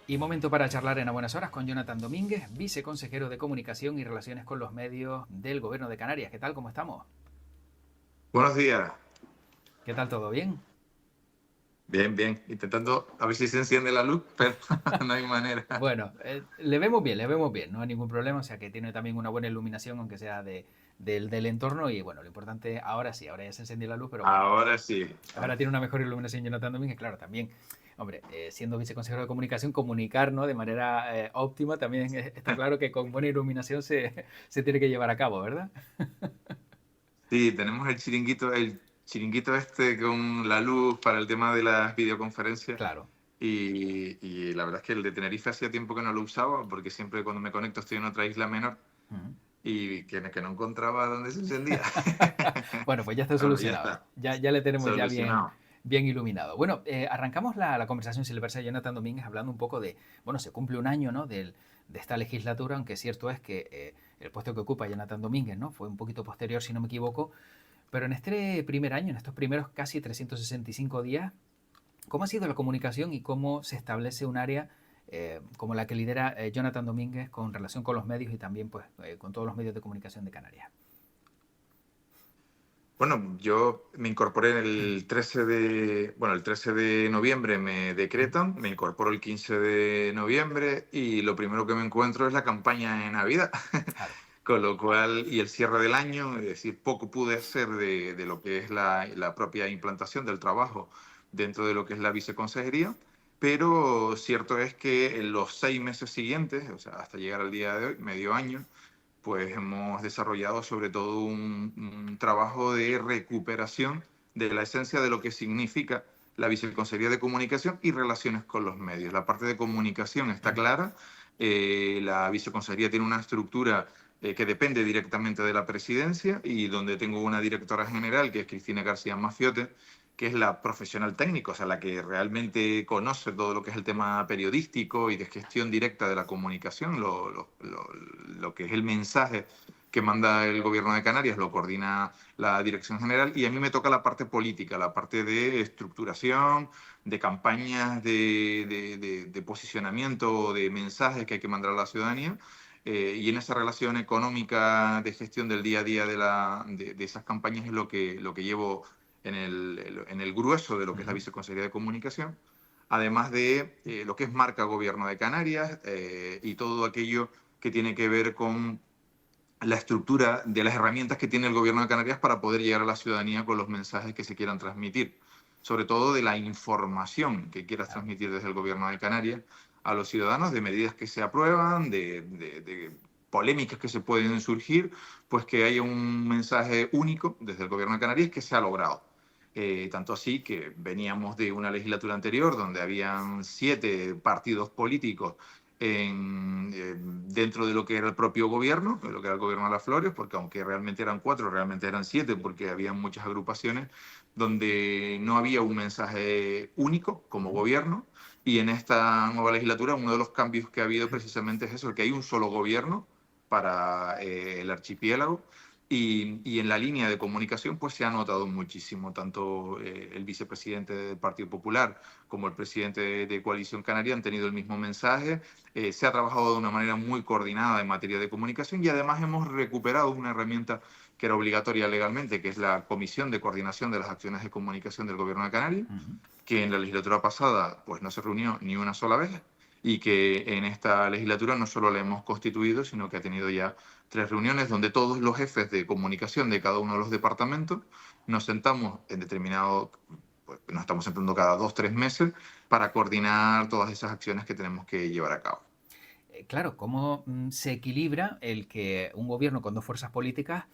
Y momento para charlar en A Buenas Horas con Jonathan Domínguez, viceconsejero de Comunicación y Relaciones con los Medios del Gobierno de Canarias. ¿Qué tal? ¿Cómo estamos? Buenos días. ¿Qué tal? ¿Todo bien? Bien, bien. Intentando a ver si se enciende la luz, pero no hay manera. Bueno, le vemos bien, no hay ningún problema, o sea que tiene también una buena iluminación, aunque sea del entorno, y bueno, lo importante ahora sí, ahora ya se encendió la luz, pero bueno, Ahora sí. ahora tiene una mejor iluminación Jonathan Domínguez, claro, también, hombre, siendo viceconsejero de comunicación, comunicar, ¿no?, de manera óptima, también está claro que con buena iluminación se tiene que llevar a cabo, ¿verdad? Sí, tenemos el chiringuito este con la luz para el tema de las videoconferencias. Claro. Y la verdad es que el de Tenerife hacía tiempo que no lo usaba, porque siempre cuando me conecto estoy en otra isla menor Ujú. y que no encontraba dónde se encendía. Bueno, pues ya está Bueno, ya solucionado. está. Ya le tenemos ya bien, Solucionado. bien iluminado. Bueno, arrancamos la conversación, si le parece a Jonathan Domínguez, hablando un poco de, bueno, se cumple un año, ¿no?, de esta legislatura, aunque cierto es que el puesto que ocupa Jonathan Domínguez, ¿no?, fue un poquito posterior, si no me equivoco, pero en este primer año, en estos primeros casi 365 días, ¿cómo ha sido la comunicación y cómo se establece un área como la que lidera Jonathan Domínguez con relación con los medios y también pues con todos los medios de comunicación de Canarias? Bueno, yo me incorporé el 13 de noviembre me decretan, me incorporo el 15 de noviembre y lo primero que me encuentro es la campaña de Navidad. Claro. Con lo cual, y el cierre del año, es decir, poco pude hacer de lo que es la propia implantación del trabajo dentro de lo que es la viceconsejería, pero cierto es que en los 6 meses siguientes, o sea, hasta llegar al día de hoy, medio año, pues hemos desarrollado sobre todo un trabajo de recuperación de la esencia de lo que significa la Viceconsejería de Comunicación y Relaciones con los Medios. La parte de comunicación está clara, la Viceconsejería tiene una estructura que depende directamente de la presidencia y donde tengo una directora general, que es Cristina García Mafiote, que es la profesional técnica, o sea, la que realmente conoce todo lo que es el tema periodístico y de gestión directa de la comunicación, lo que es el mensaje que manda el gobierno de Canarias, lo coordina la dirección general y a mí me toca la parte política, la parte de estructuración, de campañas de posicionamiento, de mensajes que hay que mandar a la ciudadanía. Y en esa relación económica de gestión del día a día de esas campañas es lo que llevo en el grueso de lo que es la Ujú. Viceconsejería de Comunicación, además de lo que es marca Gobierno de Canarias y todo aquello que tiene que ver con la estructura de las herramientas que tiene el Gobierno de Canarias para poder llegar a la ciudadanía con los mensajes que se quieran transmitir, sobre todo de la información que quieras Claro. transmitir desde el Gobierno de Canarias a los ciudadanos, de medidas que se aprueban, de polémicas que se pueden surgir, pues que haya un mensaje único desde el Gobierno de Canarias que se ha logrado. Tanto así que veníamos de una legislatura anterior donde habían 7 partidos políticos dentro de lo que era el propio gobierno, de lo que era el gobierno de las Flores, porque aunque realmente eran 4, realmente eran 7, porque había muchas agrupaciones donde no había un mensaje único como Ujú. gobierno. Y en esta nueva legislatura uno de los cambios que ha habido precisamente es eso, que hay un solo gobierno para el archipiélago y en la línea de comunicación pues se ha notado muchísimo, tanto el vicepresidente del Partido Popular como el presidente de Coalición Canaria han tenido el mismo mensaje, se ha trabajado de una manera muy coordinada en materia de comunicación y además hemos recuperado una herramienta que era obligatoria legalmente, que es la Comisión de Coordinación de las Acciones de Comunicación del Gobierno de Canarias, Ujú. que en la legislatura pasada pues no se reunió ni una sola vez y que en esta legislatura no solo la hemos constituido, sino que ha tenido ya 3 reuniones donde todos los jefes de comunicación de cada uno de los departamentos nos sentamos en determinado, pues nos estamos sentando cada 2 o 3 meses para coordinar todas esas acciones que tenemos que llevar a cabo. Claro, ¿cómo se equilibra el que un gobierno con dos fuerzas políticas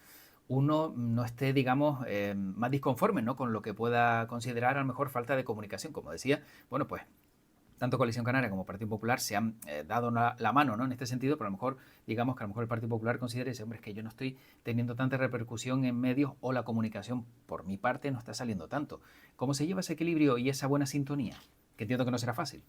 uno no esté, digamos, más disconforme, ¿no?, con lo que pueda considerar a lo mejor falta de comunicación? Como decía, bueno, pues tanto Coalición Canaria como Partido Popular se han dado la mano, ¿no?, en este sentido, pero a lo mejor, digamos que a lo mejor el Partido Popular considera y dice, hombre, es que yo no estoy teniendo tanta repercusión en medios o la comunicación por mi parte no está saliendo tanto. ¿Cómo se lleva ese equilibrio y esa buena sintonía? Que entiendo que no será fácil.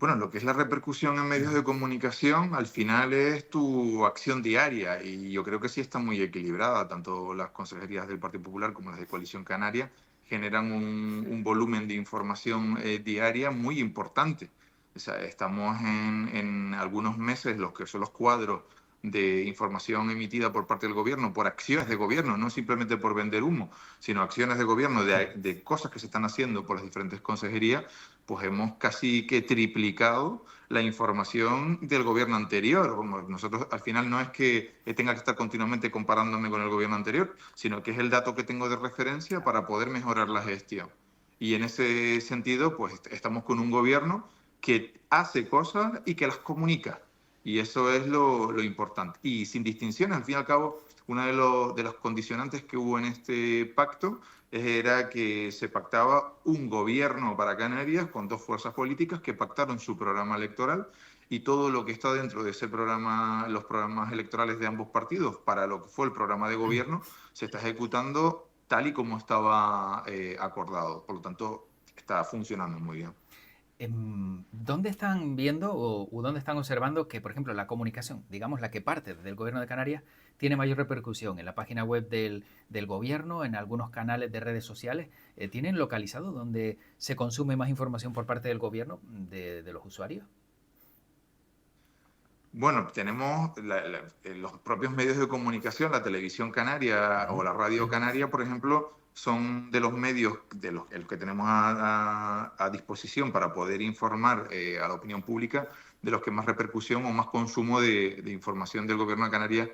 Bueno, lo que es la repercusión en medios de comunicación, al final es tu acción diaria y yo creo que sí está muy equilibrada. Tanto las consejerías del Partido Popular como las de Coalición Canaria generan un volumen de información diaria muy importante. O sea, estamos en algunos meses, los que son los cuadros de información emitida por parte del gobierno, por acciones de gobierno, no simplemente por vender humo, sino acciones de gobierno de cosas que se están haciendo por las diferentes consejerías, pues hemos casi que triplicado la información del gobierno anterior. Como nosotros, al final, no es que tenga que estar continuamente comparándome con el gobierno anterior, sino que es el dato que tengo de referencia para poder mejorar la gestión. Y en ese sentido, pues estamos con un gobierno que hace cosas y que las comunica. Y eso es lo importante. Y sin distinciones, al fin y al cabo, una de los condicionantes que hubo en este pacto era que se pactaba un gobierno para Canarias con dos fuerzas políticas que pactaron su programa electoral, y todo lo que está dentro de ese programa, los programas electorales de ambos partidos, para lo que fue el programa de gobierno, se está ejecutando tal y como estaba acordado. Por lo tanto, está funcionando muy bien. ¿Dónde están viendo o dónde están observando que, por ejemplo, la comunicación, digamos la que parte del gobierno de Canarias, tiene mayor repercusión en la página web del gobierno, en algunos canales de redes sociales? ¿Tienen localizado dónde se consume más información por parte del gobierno de los usuarios? Bueno, tenemos los propios medios de comunicación, la televisión canaria o la radio canaria, por ejemplo, son de los medios los que tenemos a disposición para poder informar a la opinión pública, de los que más repercusión o más consumo de información del gobierno de Canarias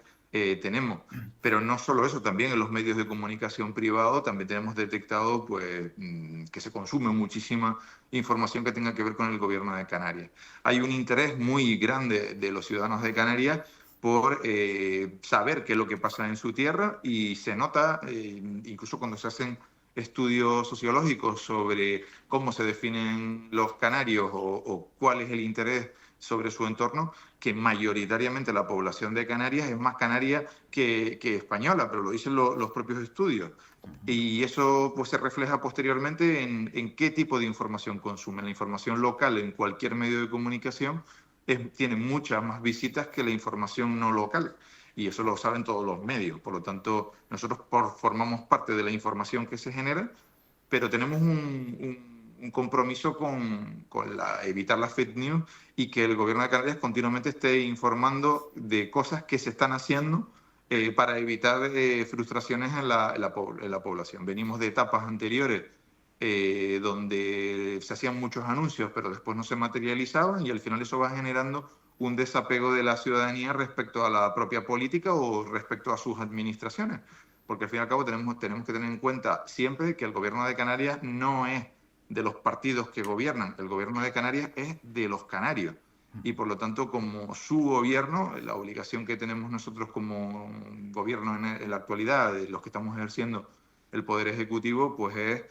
tenemos. Pero no solo eso, también en los medios de comunicación privados también tenemos detectado pues, que se consume muchísima información que tenga que ver con el gobierno de Canarias. Hay un interés muy grande de los ciudadanos de Canarias por saber qué es lo que pasa en su tierra, y se nota, incluso cuando se hacen estudios sociológicos sobre cómo se definen los canarios o cuál es el interés sobre su entorno, que mayoritariamente la población de Canarias es más canaria que española, pero lo dicen los propios estudios. Y eso pues, se refleja posteriormente en qué tipo de información consumen. La información local en cualquier medio de comunicación tiene muchas más visitas que la información no local. Y eso lo saben todos los medios. Por lo tanto, nosotros formamos parte de la información que se genera, pero tenemos un compromiso con evitar las fake news y que el gobierno de Canarias continuamente esté informando de cosas que se están haciendo para evitar frustraciones en la población. Venimos de etapas anteriores donde se hacían muchos anuncios, pero después no se materializaban, y al final eso va generando un desapego de la ciudadanía respecto a la propia política o respecto a sus administraciones. Porque al fin y al cabo tenemos que tener en cuenta siempre que el gobierno de Canarias no es de los partidos que gobiernan, el gobierno de Canarias es de los canarios. Y por lo tanto, como su gobierno, la obligación que tenemos nosotros como gobierno en la actualidad, de los que estamos ejerciendo el poder ejecutivo, pues es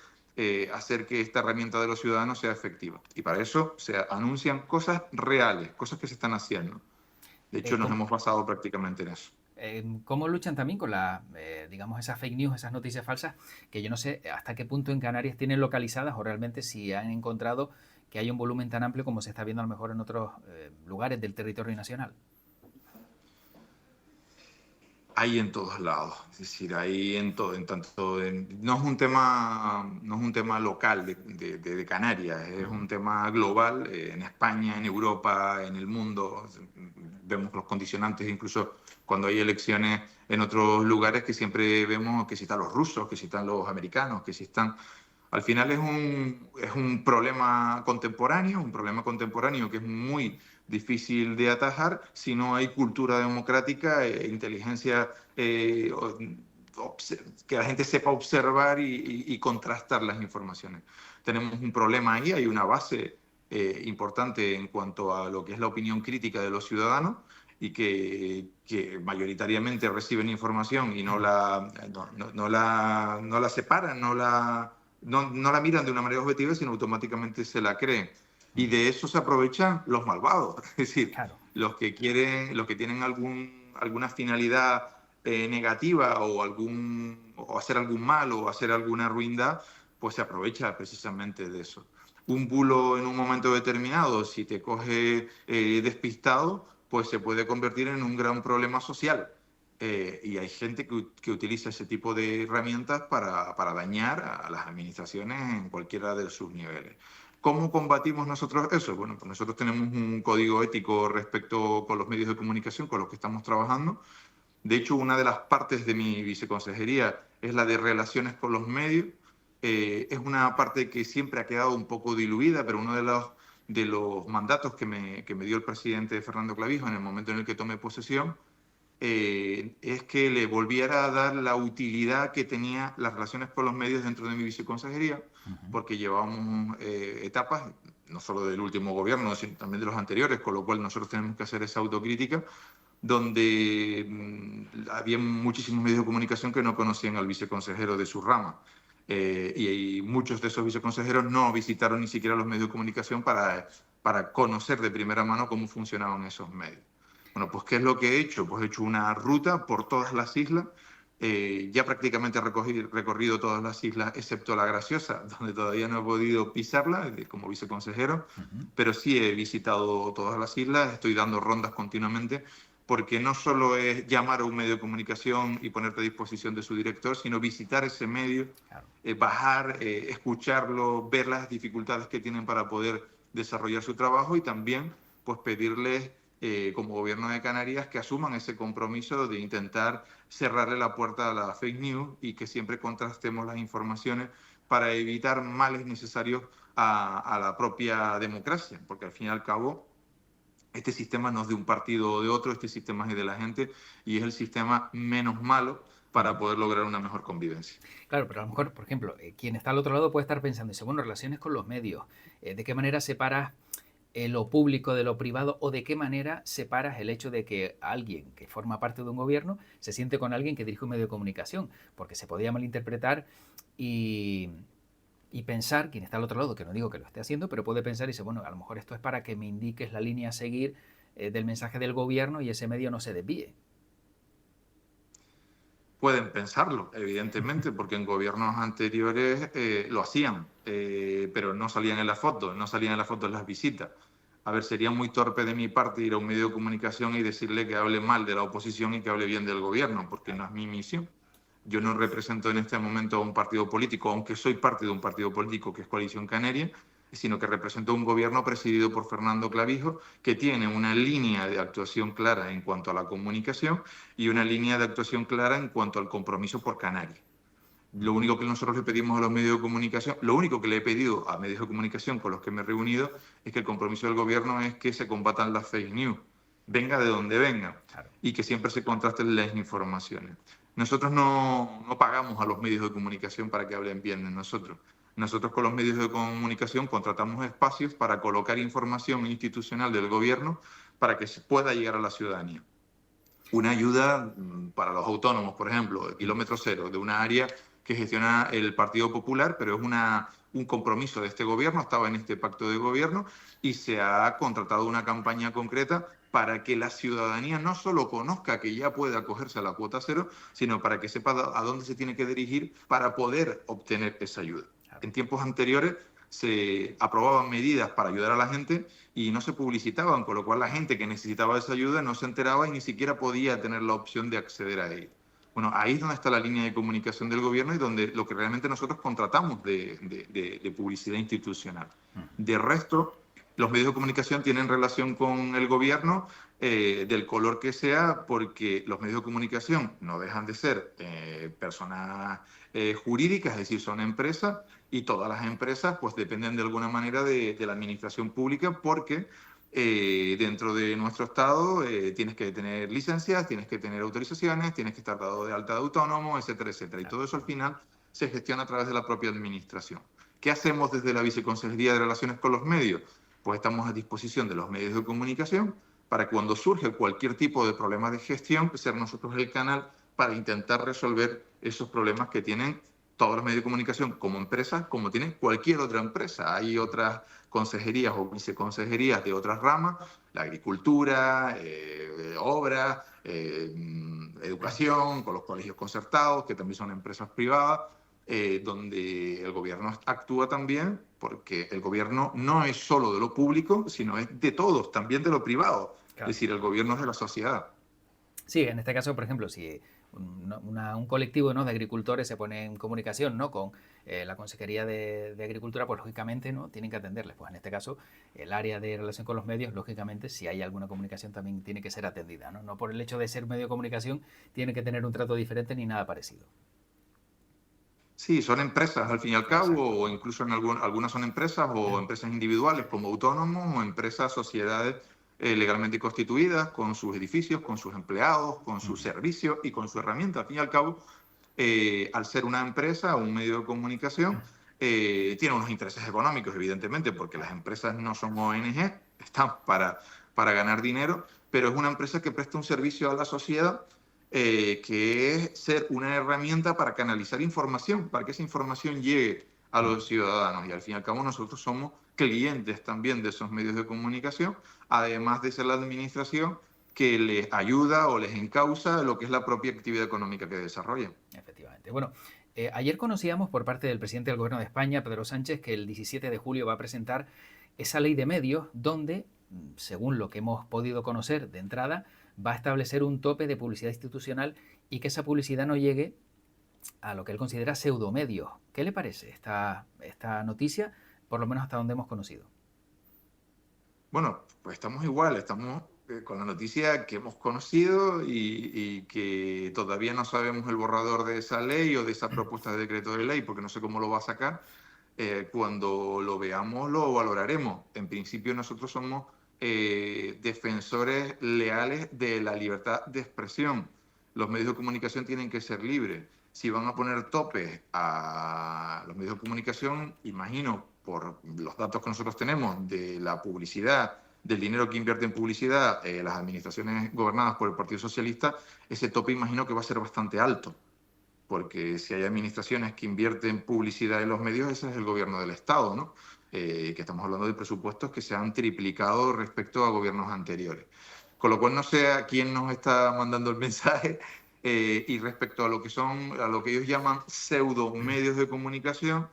hacer que esta herramienta de los ciudadanos sea efectiva. Y para eso se anuncian cosas reales, cosas que se están haciendo. De hecho, nos ¿Cómo, hemos basado prácticamente en eso. cómo luchan también con digamos, esas fake news, esas noticias falsas, que yo no sé hasta qué punto en Canarias tienen localizadas o realmente si han encontrado que hay un volumen tan amplio como se está viendo a lo mejor en otros lugares del territorio nacional? Hay en todos lados, es decir, hay en todo, no es un tema local de Canarias, es un tema global, en España, en Europa, en el mundo. Vemos los condicionantes, incluso cuando hay elecciones en otros lugares, que siempre vemos que si están los rusos, que si están los americanos, que si están... Al final es un problema contemporáneo que es muy difícil de atajar si no hay cultura democrática e inteligencia, que la gente sepa observar y contrastar las informaciones. Tenemos un problema ahí, hay una base importante en cuanto a lo que es la opinión crítica de los ciudadanos, y que mayoritariamente reciben información y no la separan, no la miran de una manera objetiva, sino automáticamente se la creen. Y de eso se aprovechan los malvados, es decir, Claro. los que tienen alguna finalidad negativa o hacer algún mal o hacer alguna ruindad, pues se aprovecha precisamente de eso. Un bulo en un momento determinado, si te coge despistado, pues se puede convertir en un gran problema social. Y hay gente que utiliza ese tipo de herramientas para dañar a las administraciones en cualquiera de sus niveles. ¿Cómo combatimos nosotros eso? Bueno, pues nosotros tenemos un código ético respecto con los medios de comunicación con los que estamos trabajando. De hecho, una de las partes de mi viceconsejería es la de relaciones con los medios. Es una parte que siempre ha quedado un poco diluida, pero uno de los mandatos que me dio el presidente Fernando Clavijo en el momento en el que tomé posesión es que le volviera a dar la utilidad que tenía las relaciones con los medios dentro de mi viceconsejería, Ujú. porque llevábamos etapas, no solo del último gobierno, sino también de los anteriores, con lo cual nosotros tenemos que hacer esa autocrítica, donde había muchísimos medios de comunicación que no conocían al viceconsejero de su rama. Y muchos de esos viceconsejeros no visitaron ni siquiera los medios de comunicación para conocer de primera mano cómo funcionaban esos medios. Bueno, pues ¿qué es lo que he hecho? Pues he hecho una ruta por todas las islas. Ya prácticamente he recorrido todas las islas, excepto La Graciosa, donde todavía no he podido pisarla como viceconsejero, Ujú. pero sí he visitado todas las islas, estoy dando rondas continuamente, porque no solo es llamar a un medio de comunicación y ponerte a disposición de su director, sino visitar ese medio, Claro. bajar, escucharlo, ver las dificultades que tienen para poder desarrollar su trabajo y también pues pedirles como gobierno de Canarias que asuman ese compromiso de intentar cerrarle la puerta a la fake news y que siempre contrastemos las informaciones para evitar males necesarios a la propia democracia, porque al fin y al cabo este sistema no es de un partido o de otro, este sistema es de la gente y es el sistema menos malo para Ujú. poder lograr una mejor convivencia. Claro, pero a lo mejor, por ejemplo, quien está al otro lado puede estar pensando, dice, bueno, relaciones con los medios, ¿de qué manera separas lo público de lo privado o de qué manera separas el hecho de que alguien que forma parte de un gobierno se siente con alguien que dirige un medio de comunicación? Porque se podía malinterpretar y, y pensar, quien está al otro lado, que no digo que lo esté haciendo, pero puede pensar y dice, bueno, a lo mejor esto es para que me indiques la línea a seguir del mensaje del gobierno y ese medio no se desvíe. Pueden pensarlo, evidentemente, porque en gobiernos anteriores lo hacían, pero no salían en las fotos, no salían en las fotos en las visitas. A ver, sería muy torpe de mi parte ir a un medio de comunicación y decirle que hable mal de la oposición y que hable bien del gobierno, porque no es mi misión. Yo no represento en este momento a un partido político, aunque soy parte de un partido político que es Coalición Canaria, sino que represento un gobierno presidido por Fernando Clavijo, que tiene una línea de actuación clara en cuanto a la comunicación y una línea de actuación clara en cuanto al compromiso por Canarias. Lo Ujú. único que nosotros le pedimos a los medios de comunicación, lo único que le he pedido a medios de comunicación con los que me he reunido es que el compromiso del gobierno es que se combatan las fake news, venga de donde venga, Claro. y que siempre se contrasten las informaciones. Nosotros no pagamos a los medios de comunicación para que hablen bien de nosotros. Nosotros con los medios de comunicación contratamos espacios para colocar información institucional del gobierno para que se pueda llegar a la ciudadanía. Una ayuda para los autónomos, por ejemplo, de kilómetro cero, de una área que gestiona el Partido Popular, pero es un compromiso de este gobierno, estaba en este pacto de gobierno y se ha contratado una campaña concreta para que la ciudadanía no solo conozca que ya puede acogerse a la cuota cero, sino para que sepa a dónde se tiene que dirigir para poder obtener esa ayuda. Claro. En tiempos anteriores se aprobaban medidas para ayudar a la gente y no se publicitaban, con lo cual la gente que necesitaba esa ayuda no se enteraba y ni siquiera podía tener la opción de acceder a ella. Bueno, ahí es donde está la línea de comunicación del gobierno y donde lo que realmente nosotros contratamos de publicidad institucional. Ujú. De resto, los medios de comunicación tienen relación con el gobierno del color que sea, porque los medios de comunicación no dejan de ser personas jurídicas, es decir, son empresas, y todas las empresas pues dependen de alguna manera de la administración pública porque dentro de nuestro Estado tienes que tener licencias, tienes que tener autorizaciones, tienes que estar dado de alta de autónomo, etcétera, etcétera. Y Claro. todo eso al final se gestiona a través de la propia administración. ¿Qué hacemos desde la Viceconsejería de Relaciones con los Medios? Pues estamos a disposición de los medios de comunicación para que cuando surge cualquier tipo de problema de gestión, ser nosotros el canal para intentar resolver esos problemas que tienen todos los medios de comunicación como empresas, como tiene cualquier otra empresa. Hay otras consejerías o viceconsejerías de otras ramas, la agricultura, obras, educación, con los colegios concertados, que también son empresas privadas, donde el gobierno actúa también, porque el gobierno no es solo de lo público, sino es de todos, también de lo privado. Es Claro. decir, el gobierno es de la sociedad. Sí, en este caso, por ejemplo, si un colectivo, ¿no?, de agricultores se pone en comunicación, ¿no?, con la Consejería de Agricultura, pues lógicamente, ¿no?, tienen que atenderles. Pues en este caso, el área de relación con los medios, lógicamente, si hay alguna comunicación también tiene que ser atendida, ¿no? No por el hecho de ser medio de comunicación tiene que tener un trato diferente ni nada parecido. Sí, son empresas al fin y al cabo, Exacto. o incluso en algunas son empresas o empresas individuales como autónomos o empresas, sociedades legalmente constituidas con sus edificios, con sus empleados, con sus servicios y con su herramienta. Al fin y al cabo, al ser una empresa o un medio de comunicación, tiene unos intereses económicos, evidentemente, porque las empresas no son ONG, están para ganar dinero, pero es una empresa que presta un servicio a la sociedad, que es ser una herramienta para canalizar información, para que esa información llegue a los ciudadanos. Y al fin y al cabo nosotros somos clientes también de esos medios de comunicación, además de ser la administración que les ayuda o les encausa lo que es la propia actividad económica que desarrollan. Efectivamente. Bueno, ayer conocíamos por parte del presidente del Gobierno de España, Pedro Sánchez, que el 17 de julio va a presentar esa ley de medios donde, según lo que hemos podido conocer de entrada, va a establecer un tope de publicidad institucional y que esa publicidad no llegue a lo que él considera pseudomedios. ¿Qué le parece esta noticia, por lo menos hasta donde hemos conocido? Bueno, pues estamos igual, estamos con la noticia que hemos conocido y que todavía no sabemos el borrador de esa ley o de esa propuesta de decreto de ley, porque no sé cómo lo va a sacar. Cuando lo veamos lo valoraremos. En principio nosotros somos defensores leales de la libertad de expresión. Los medios de comunicación tienen que ser libres. Si van a poner topes a los medios de comunicación, imagino, por los datos que nosotros tenemos de la publicidad, del dinero que invierte en publicidad, las administraciones gobernadas por el Partido Socialista, ese tope imagino que va a ser bastante alto, porque si hay administraciones que invierten en publicidad en los medios, ese es el gobierno del Estado, ¿no? Que estamos hablando de presupuestos que se han triplicado respecto a gobiernos anteriores. Con lo cual no sé a quién nos está mandando el mensaje, y respecto a lo que son, a lo que ellos llaman pseudo medios de comunicación,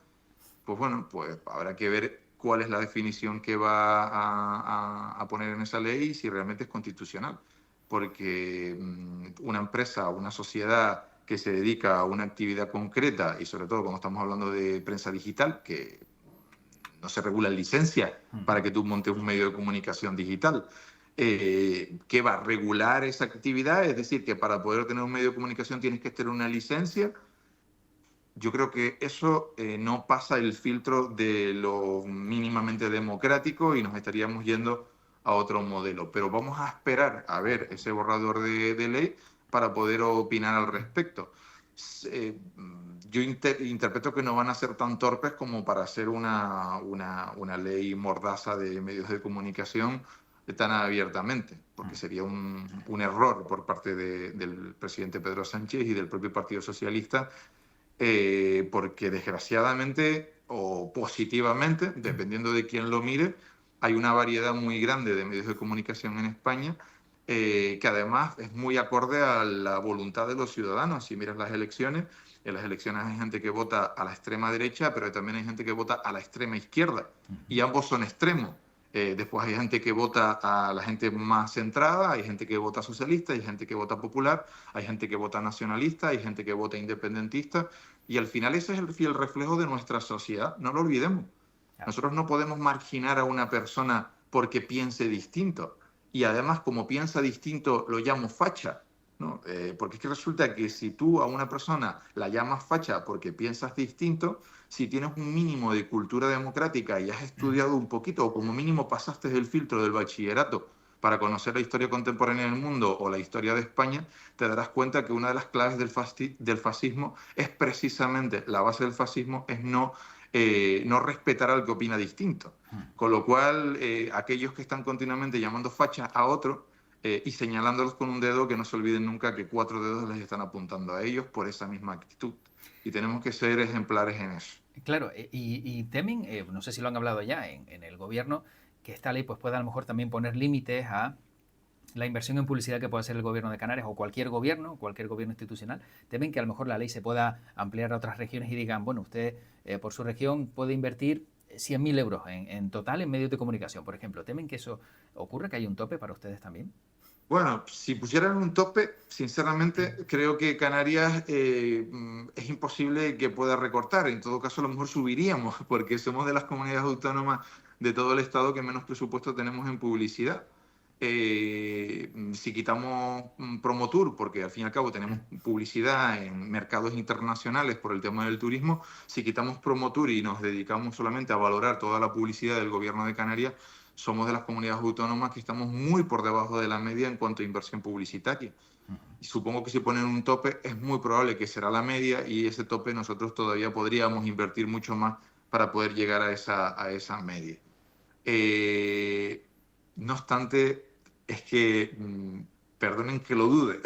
pues bueno, pues habrá que ver cuál es la definición que va a poner en esa ley y si realmente es constitucional. Porque una empresa o una sociedad que se dedica a una actividad concreta, y sobre todo cuando estamos hablando de prensa digital, que no se regulan licencias para que tú montes un medio de comunicación digital, que va a regular esa actividad, es decir, que para poder tener un medio de comunicación tienes que tener una licencia. Yo creo que eso no pasa el filtro de lo mínimamente democrático y nos estaríamos yendo a otro modelo. Pero vamos a esperar a ver ese borrador de ley para poder opinar al respecto. Yo interpreto que no van a ser tan torpes como para hacer una ley mordaza de medios de comunicación tan abiertamente, porque sería un error por parte del presidente Pedro Sánchez y del propio Partido Socialista, porque desgraciadamente o positivamente, dependiendo de quién lo mire, hay una variedad muy grande de medios de comunicación en España, que además es muy acorde a la voluntad de los ciudadanos. Si miras las elecciones, en las elecciones hay gente que vota a la extrema derecha, pero también hay gente que vota a la extrema izquierda, y ambos son extremos. Después hay gente que vota a la gente más centrada, hay gente que vota socialista, hay gente que vota popular, hay gente que vota nacionalista, hay gente que vota independentista, y al final ese es el fiel reflejo de nuestra sociedad, no lo olvidemos. Claro. Nosotros no podemos marginar a una persona porque piense distinto, y además como piensa distinto lo llamo facha, ¿no? Porque es que resulta que si tú a una persona la llamas facha porque piensas distinto, si tienes un mínimo de cultura democrática y has estudiado un poquito, o como mínimo pasaste el filtro del bachillerato para conocer la historia contemporánea del mundo o la historia de España, te darás cuenta que una de las claves del fascismo es precisamente, la base del fascismo es no respetar al que opina distinto. Con lo cual, aquellos que están continuamente llamando facha a otro, y señalándolos con un dedo, que no se olviden nunca que 4 dedos les están apuntando a ellos por esa misma actitud. Y tenemos que ser ejemplares en eso. Claro, y temen, no sé si lo han hablado ya en el gobierno, que esta ley pues pueda a lo mejor también poner límites a la inversión en publicidad que pueda hacer el gobierno de Canarias o cualquier gobierno institucional. Temen que a lo mejor la ley se pueda ampliar a otras regiones y digan, bueno, usted por su región puede invertir 100.000 euros en total en medios de comunicación, por ejemplo. ¿Temen que eso ocurra, que haya un tope para ustedes también? Bueno, si pusieran un tope, sinceramente creo que Canarias es imposible que pueda recortar. En todo caso, a lo mejor subiríamos, porque somos de las comunidades autónomas de todo el Estado que menos presupuesto tenemos en publicidad. Si quitamos Promotur, porque al fin y al cabo tenemos publicidad en mercados internacionales por el tema del turismo, si quitamos Promotur y nos dedicamos solamente a valorar toda la publicidad del gobierno de Canarias, somos de las comunidades autónomas que estamos muy por debajo de la media en cuanto a inversión publicitaria. Y supongo que si ponen un tope es muy probable que será la media y ese tope nosotros todavía podríamos invertir mucho más para poder llegar a esa media. Eh, no obstante, es que, perdonen que lo dude,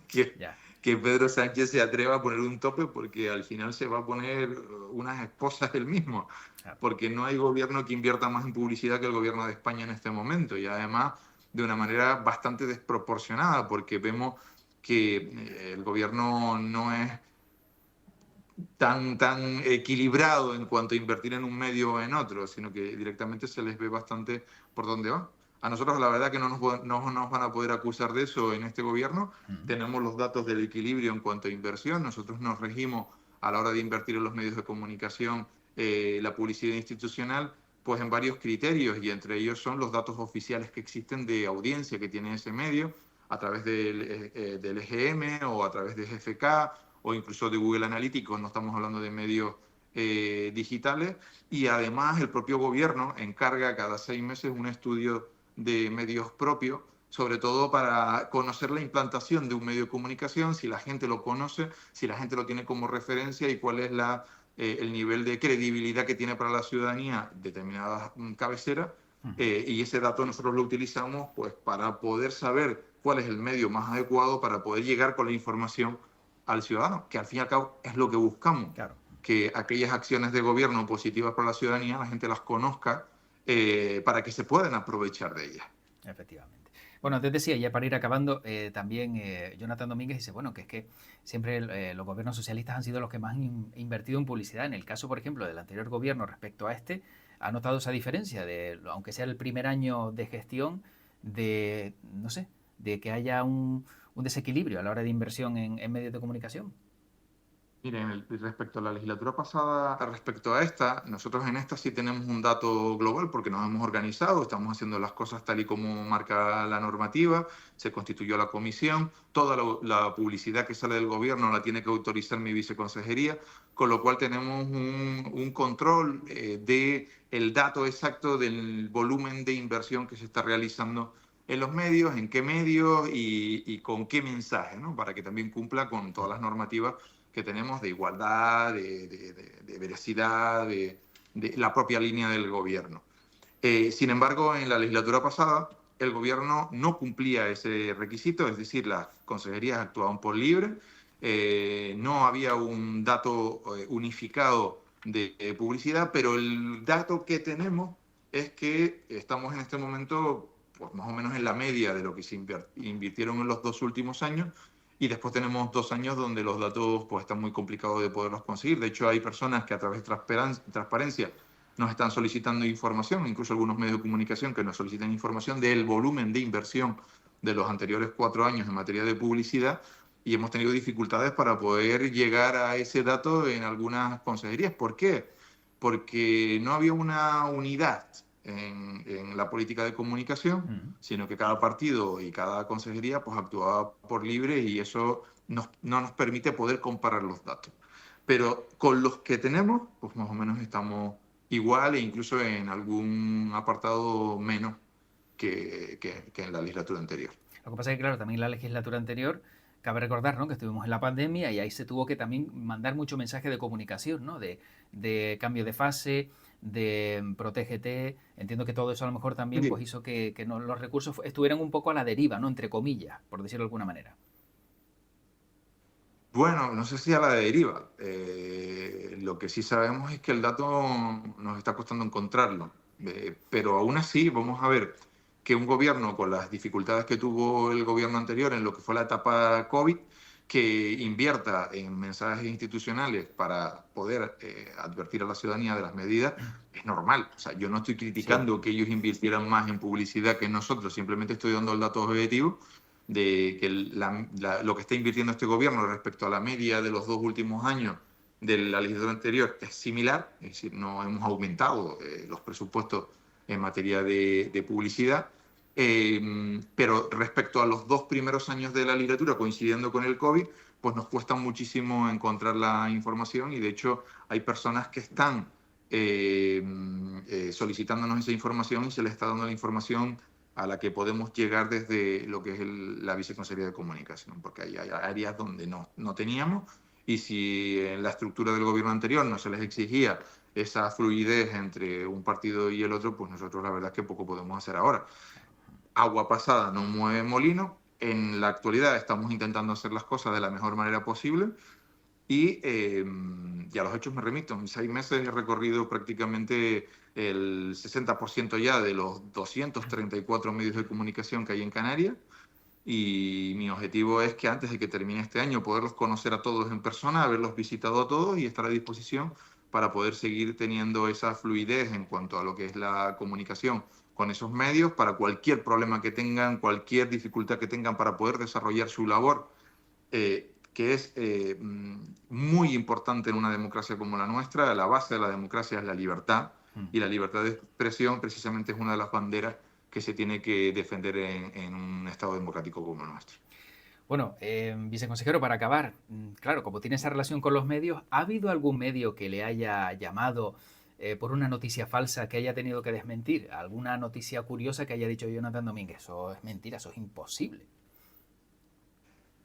que, Ya, que Pedro Sánchez se atreva a poner un tope porque al final se va a poner unas esposas él mismo, claro. porque no hay gobierno que invierta más en publicidad que el gobierno de España en este momento y además de una manera bastante desproporcionada porque vemos que el gobierno no es tan equilibrado en cuanto a invertir en un medio o en otro, sino que directamente se les ve bastante por dónde va. A nosotros la verdad que no nos van a poder acusar de eso en este gobierno. Ujú. Tenemos los datos del equilibrio en cuanto a inversión. Nosotros nos regimos a la hora de invertir en los medios de comunicación, la publicidad institucional, pues en varios criterios y entre ellos son los datos oficiales que existen de audiencia que tiene ese medio a través del EGM o a través de GFK o incluso de Google Analytics, no estamos hablando de medios digitales, y además el propio gobierno encarga cada 6 meses un estudio de medios propios, sobre todo para conocer la implantación de un medio de comunicación, si la gente lo conoce, si la gente lo tiene como referencia y cuál es el nivel de credibilidad que tiene para la ciudadanía determinadas cabeceras. Ujú. Y ese dato nosotros lo utilizamos pues, para poder saber cuál es el medio más adecuado para poder llegar con la información al ciudadano, que al fin y al cabo es lo que buscamos, Claro. que aquellas acciones de gobierno positivas para la ciudadanía la gente las conozca para que se puedan aprovechar de ellas. Efectivamente. Bueno, antes decía, ya para ir acabando, también Jonathan Domínguez dice, bueno, que es que siempre los gobiernos socialistas han sido los que más han invertido en publicidad. En el caso, por ejemplo, del anterior gobierno respecto a este, ha notado esa diferencia de, aunque sea el primer año de gestión, de, no sé, de que haya un desequilibrio a la hora de inversión en medios de comunicación. Miren, respecto a la legislatura pasada, respecto a esta, nosotros en esta sí tenemos un dato global porque nos hemos organizado, estamos haciendo las cosas tal y como marca la normativa, se constituyó la comisión, toda la publicidad que sale del gobierno la tiene que autorizar mi viceconsejería, con lo cual tenemos un control de el dato exacto del volumen de inversión que se está realizando en los medios, en qué medios y con qué mensaje, ¿no? Para que también cumpla con todas las normativas que tenemos de igualdad, de veracidad, de la propia línea del gobierno. Sin embargo, en la legislatura pasada, el gobierno no cumplía ese requisito, es decir, las consejerías actuaban por libre, no había un dato unificado de publicidad, pero el dato que tenemos es que estamos en este momento pues, más o menos en la media de lo que se invirtieron en los 2 últimos años y después tenemos 2 años donde los datos pues, están muy complicados de poderlos conseguir. De hecho, hay personas que a través de transparencia nos están solicitando información, incluso algunos medios de comunicación que nos solicitan información del volumen de inversión de los anteriores 4 años en materia de publicidad y hemos tenido dificultades para poder llegar a ese dato en algunas consejerías. ¿Por qué? Porque no había una unidad en la política de comunicación, Mm. sino que cada partido y cada consejería pues actuaba por libre y eso no nos permite poder comparar los datos. Pero con los que tenemos, pues más o menos estamos igual e incluso en algún apartado menos que en la legislatura anterior. Lo que pasa es que, claro, también en la legislatura anterior, cabe recordar, ¿no?, que estuvimos en la pandemia y ahí se tuvo que también mandar mucho mensaje de comunicación, ¿no? De cambio de fase, de protégete. Entiendo que todo eso a lo mejor también pues, hizo que no, los recursos estuvieran un poco a la deriva, ¿no?, entre comillas, por decirlo de alguna manera. Bueno, no sé si a la deriva. Lo que sí sabemos es que el dato nos está costando encontrarlo. Pero aún así, vamos a ver que un gobierno con las dificultades que tuvo el gobierno anterior en lo que fue la etapa COVID, que invierta en mensajes institucionales para poder advertir a la ciudadanía de las medidas, es normal. O sea, yo no estoy Sí, criticando que ellos invirtieran más en publicidad que nosotros, simplemente estoy dando el dato objetivo de que lo que está invirtiendo este gobierno respecto a la media de los 2 últimos años de la legislatura anterior es similar, es decir, no hemos aumentado los presupuestos en materia de publicidad, pero respecto a los 2 primeros años de la legislatura, coincidiendo con el COVID, pues nos cuesta muchísimo encontrar la información y de hecho hay personas que están solicitándonos esa información y se les está dando la información a la que podemos llegar desde lo que es la Viceconsejería de Comunicación, porque hay áreas donde no teníamos y si en la estructura del gobierno anterior no se les exigía esa fluidez entre un partido y el otro, pues nosotros la verdad es que poco podemos hacer ahora. Agua pasada no mueve molino. En la actualidad estamos intentando hacer las cosas de la mejor manera posible y a los hechos me remito. En 6 meses he recorrido prácticamente el 60% ya de los 234 medios de comunicación que hay en Canarias y mi objetivo es que antes de que termine este año poderlos conocer a todos en persona, haberlos visitado a todos y estar a disposición para poder seguir teniendo esa fluidez en cuanto a lo que es la comunicación con esos medios, para cualquier problema que tengan, cualquier dificultad que tengan para poder desarrollar su labor, que es muy importante en una democracia como la nuestra. La base de la democracia es la libertad y la libertad de expresión precisamente es una de las banderas que se tiene que defender en un Estado democrático como el nuestro. Bueno, viceconsejero, para acabar, claro, como tiene esa relación con los medios, ¿ha habido algún medio que le haya llamado por una noticia falsa que haya tenido que desmentir? ¿Alguna noticia curiosa que haya dicho Jonathan Domínguez? Eso es mentira, eso es imposible.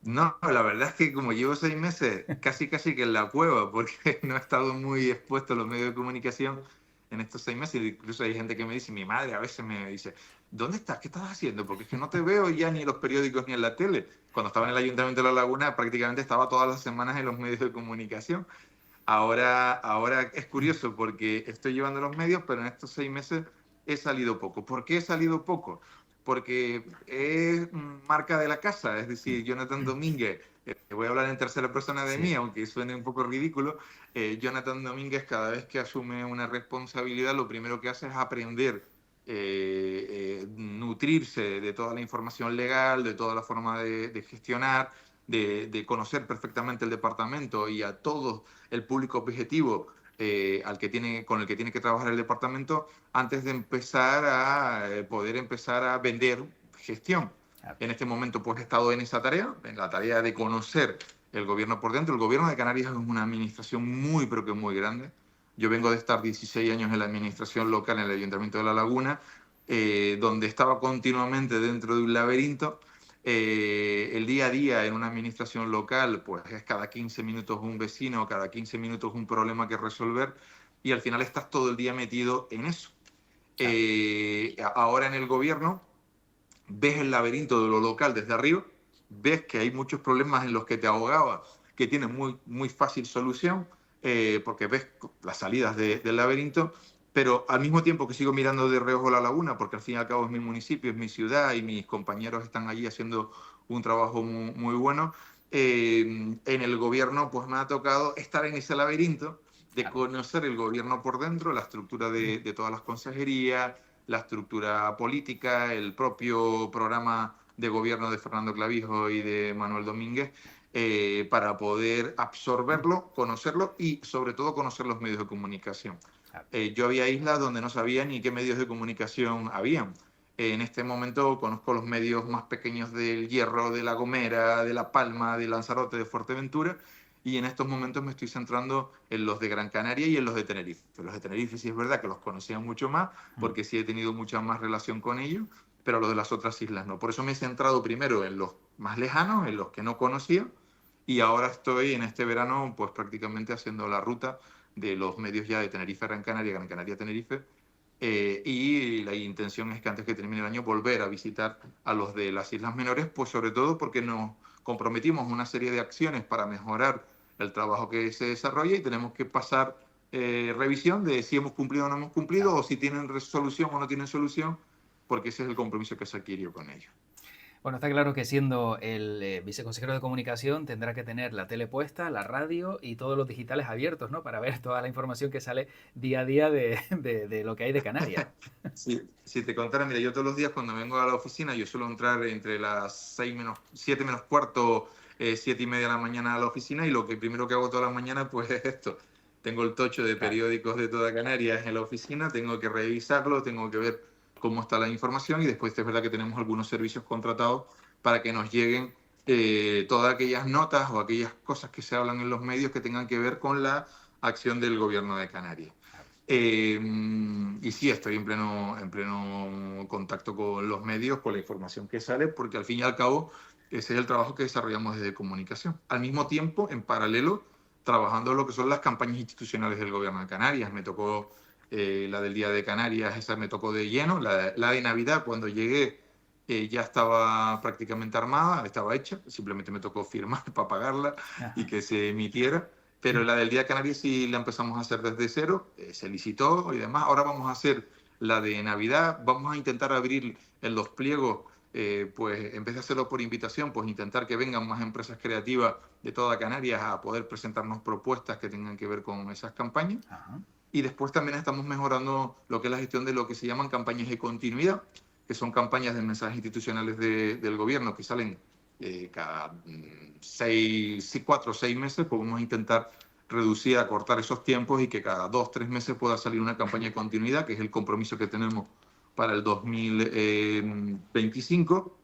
No, la verdad es que como llevo 6 meses, casi que en la cueva, porque no he estado muy expuesto a los medios de comunicación en estos 6 meses. Incluso hay gente que me dice, mi madre a veces me dice, ¿dónde estás? ¿Qué estás haciendo? Porque es que no te veo ya ni en los periódicos ni en la tele. Cuando estaba en el Ayuntamiento de La Laguna, prácticamente estaba todas las semanas en los medios de comunicación. Ahora es curioso porque estoy llevando los medios, pero en estos 6 meses he salido poco. ¿Por qué he salido poco? Porque es marca de la casa, es decir, Jonathan Domínguez, voy a hablar en tercera persona de mí, aunque suene un poco ridículo, Jonathan Domínguez cada vez que asume una responsabilidad, lo primero que hace es aprender, nutrirse de toda la información legal, de toda la forma de gestionar, de conocer perfectamente el departamento y a todo el público objetivo con el que tiene que trabajar el departamento antes de empezar a poder empezar a vender gestión. En este momento pues he estado en esa tarea, en la tarea de conocer el gobierno por dentro. El gobierno de Canarias es una administración muy, pero que muy grande. Yo vengo de estar 16 años en la administración local en el Ayuntamiento de La Laguna, donde estaba continuamente dentro de un laberinto. El día a día en una administración local, pues es cada 15 minutos un vecino, cada 15 minutos un problema que resolver y al final estás todo el día metido en eso. Ahora en el gobierno ves el laberinto de lo local desde arriba, ves que hay muchos problemas en los que te ahogabas, que tienen muy, muy fácil solución, porque ves las salidas del laberinto, pero al mismo tiempo que sigo mirando de reojo la laguna, porque al fin y al cabo es mi municipio, es mi ciudad y mis compañeros están allí haciendo un trabajo muy, muy bueno, en el gobierno pues me ha tocado estar en ese laberinto de conocer el gobierno por dentro, la estructura de todas las consejerías, la estructura política, el propio programa de gobierno de Fernando Clavijo y de Manuel Domínguez, para poder absorberlo, conocerlo y sobre todo conocer los medios de comunicación. Yo había islas donde no sabía ni qué medios de comunicación habían. En este momento conozco los medios más pequeños del Hierro, de La Gomera, de La Palma, de Lanzarote, de Fuerteventura, y en estos momentos me estoy centrando en los de Gran Canaria y en los de Tenerife. Los de Tenerife sí es verdad que los conocía mucho más, porque sí he tenido mucha más relación con ellos, pero los de las otras islas no. Por eso me he centrado primero en los más lejanos, en los que no conocía, y ahora estoy en este verano pues prácticamente haciendo la ruta de los medios ya de Tenerife a Gran Canaria a Tenerife, y la intención es que antes que termine el año volver a visitar a los de las Islas Menores, pues sobre todo porque nos comprometimos una serie de acciones para mejorar el trabajo que se desarrolla y tenemos que pasar revisión de si hemos cumplido o no hemos cumplido, o si tienen solución o no tienen solución, porque ese es el compromiso que se adquirió con ellos. Bueno, está claro que siendo el viceconsejero de comunicación tendrá que tener la tele puesta, la radio y todos los digitales abiertos, ¿no? Para ver toda la información que sale día a día de lo que hay de Canarias. Sí, si te contara, mira, yo todos los días cuando vengo a la oficina, yo suelo entrar entre las 7 menos cuarto, 7:30 de la mañana a la oficina, y lo que primero que hago todas las mañanas pues es esto. Tengo el tocho de Claro. periódicos de toda Canarias en la oficina, tengo que revisarlo, tengo que ver cómo está la información, y después es verdad que tenemos algunos servicios contratados para que nos lleguen todas aquellas notas o aquellas cosas que se hablan en los medios que tengan que ver con la acción del gobierno de Canarias. Claro. Eh, y sí, estoy en pleno contacto con los medios, con la información que sale, porque al fin y al cabo ese es el trabajo que desarrollamos desde comunicación. Al mismo tiempo, en paralelo, trabajando en lo que son las campañas institucionales del gobierno de Canarias. Me tocó la del Día de Canarias, esa me tocó de lleno. La de Navidad, cuando llegué, ya estaba prácticamente armada, estaba hecha, simplemente me tocó firmar para pagarla y Ajá. que se emitiera. Pero la del Día de Canarias sí la empezamos a hacer desde cero, se licitó y demás. Ahora vamos a hacer la de Navidad, vamos a intentar abrir en los pliegos, pues en vez de hacerlo por invitación, pues intentar que vengan más empresas creativas de toda Canarias a poder presentarnos propuestas que tengan que ver con esas campañas. Ajá. Y después también estamos mejorando lo que es la gestión de lo que se llaman campañas de continuidad, que son campañas de mensajes institucionales del gobierno que salen cada 4 o 6 meses. Podemos intentar reducir, acortar esos tiempos y que cada 2 o 3 meses pueda salir una campaña de continuidad, que es el compromiso que tenemos para el 2025,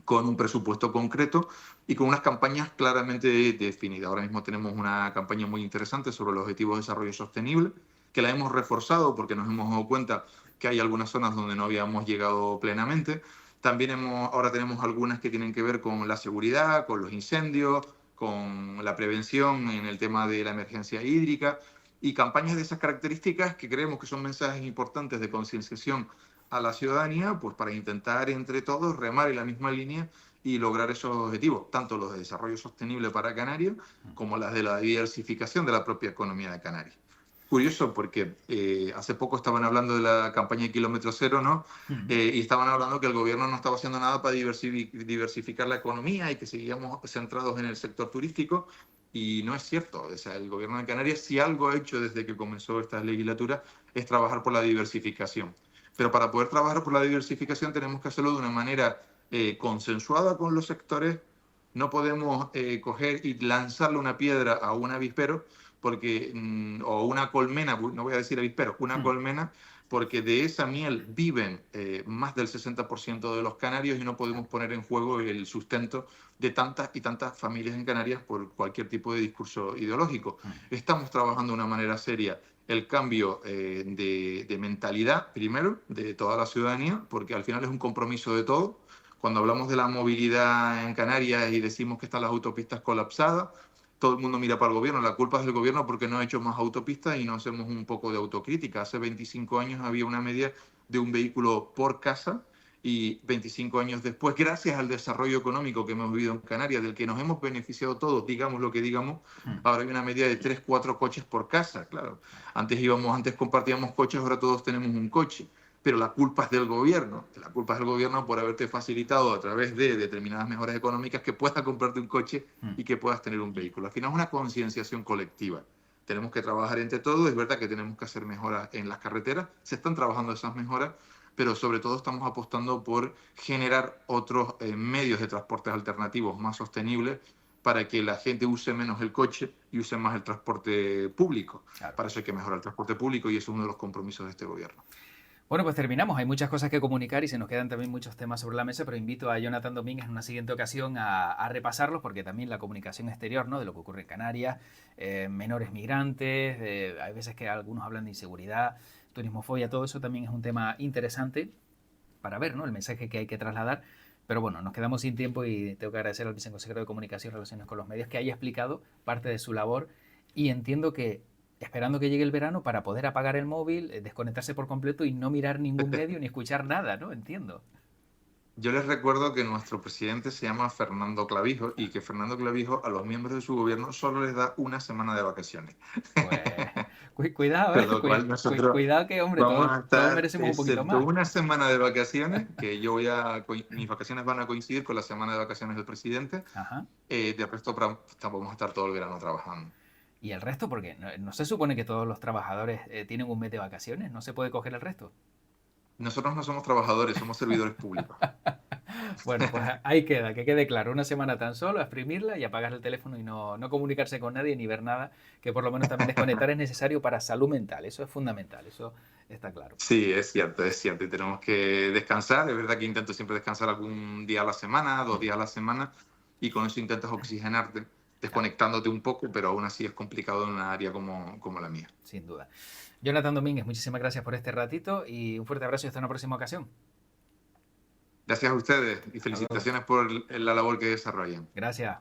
con un presupuesto concreto y con unas campañas claramente definidas. Ahora mismo tenemos una campaña muy interesante sobre los objetivos de desarrollo sostenible, que la hemos reforzado porque nos hemos dado cuenta que hay algunas zonas donde no habíamos llegado plenamente. También ahora tenemos algunas que tienen que ver con la seguridad, con los incendios, con la prevención en el tema de la emergencia hídrica, y campañas de esas características que creemos que son mensajes importantes de concienciación a la ciudadanía, pues para intentar entre todos remar en la misma línea y lograr esos objetivos, tanto los de desarrollo sostenible para Canarias como las de la diversificación de la propia economía de Canarias. Curioso porque hace poco estaban hablando de la campaña de Kilómetro Cero, ¿no? Ujú. Y estaban hablando que el gobierno no estaba haciendo nada para diversificar la economía y que seguíamos centrados en el sector turístico. Y no es cierto. O sea, el gobierno de Canarias, si algo ha hecho desde que comenzó esta legislatura, es trabajar por la diversificación. Pero para poder trabajar por la diversificación tenemos que hacerlo de una manera consensuada con los sectores. No podemos coger y lanzarle una piedra a un avispero, porque, o una colmena, no voy a decir avispero, una Mm. colmena, porque de esa miel viven más del 60% de los canarios, y no Claro. podemos poner en juego el sustento de tantas y tantas familias en Canarias por cualquier tipo de discurso ideológico. Mm. Estamos trabajando de una manera seria el cambio de mentalidad, primero, de toda la ciudadanía, porque al final es un compromiso de todos. Cuando hablamos de la movilidad en Canarias y decimos que están las autopistas colapsadas, todo el mundo mira para el gobierno. La culpa es del gobierno porque no ha hecho más autopistas, y no hacemos un poco de autocrítica. Hace 25 años había una media de un vehículo por casa, y 25 años después, gracias al desarrollo económico que hemos vivido en Canarias, del que nos hemos beneficiado todos, digamos lo que digamos, Mm. ahora hay una media de 3 4 coches por casa, claro. Claro. Antes compartíamos coches, ahora todos tenemos un coche. Pero la culpa es del gobierno. La culpa es del gobierno por haberte facilitado a través de determinadas mejoras económicas que puedas comprarte un coche Mm. y que puedas tener un vehículo. Al final es una concienciación colectiva. Tenemos que trabajar entre todos. Es verdad que tenemos que hacer mejoras en las carreteras. Se están trabajando esas mejoras, pero sobre todo estamos apostando por generar otros medios de transportes alternativos más sostenibles, para que la gente use menos el coche y use más el transporte público. Claro. Para eso hay que mejorar el transporte público, y eso es uno de los compromisos de este gobierno. Bueno, pues terminamos. Hay muchas cosas que comunicar y se nos quedan también muchos temas sobre la mesa, pero invito a Jonathan Domínguez en una siguiente ocasión a repasarlos, porque también la comunicación exterior, ¿no? De lo que ocurre en Canarias, menores migrantes, hay veces que algunos hablan de inseguridad, turismofobia, todo eso también es un tema interesante para ver, ¿no? El mensaje que hay que trasladar. Pero bueno, nos quedamos sin tiempo y tengo que agradecer al viceconsejero de Comunicación y Relaciones con los Medios que haya explicado parte de su labor, y entiendo que esperando que llegue el verano para poder apagar el móvil, desconectarse por completo y no mirar ningún medio ni escuchar nada, ¿no? Entiendo. Yo les recuerdo que nuestro presidente se llama Fernando Clavijo, y que Fernando Clavijo a los miembros de su gobierno solo les da una semana de vacaciones. Pues, Cuidado, con lo cual nosotros cuidado que, hombre, vamos a todos estar, merecemos un poquito excepto más. una semana de vacaciones, que yo mis vacaciones van a coincidir con la semana de vacaciones del presidente, Ajá. de resto vamos a estar todo el verano trabajando. ¿Y el resto? Porque no se supone que todos los trabajadores tienen un mes de vacaciones, ¿no se puede coger el resto? Nosotros no somos trabajadores, somos servidores públicos. Bueno, pues ahí queda, que quede claro, una semana tan solo, a exprimirla y apagar el teléfono y no comunicarse con nadie ni ver nada, que por lo menos también desconectar es necesario para salud mental, eso es fundamental, eso está claro. Sí, es cierto, y tenemos que descansar. Es verdad que intento siempre descansar algún día a la semana, 2 días a la semana, y con eso intentas oxigenarte, Claro, desconectándote un poco, pero aún así es complicado en una área como la mía. sin duda. Jonathan Domínguez, muchísimas gracias por este ratito y un fuerte abrazo y hasta una próxima ocasión. Gracias a ustedes y Hasta luego. felicitaciones por la labor que desarrollan. Gracias.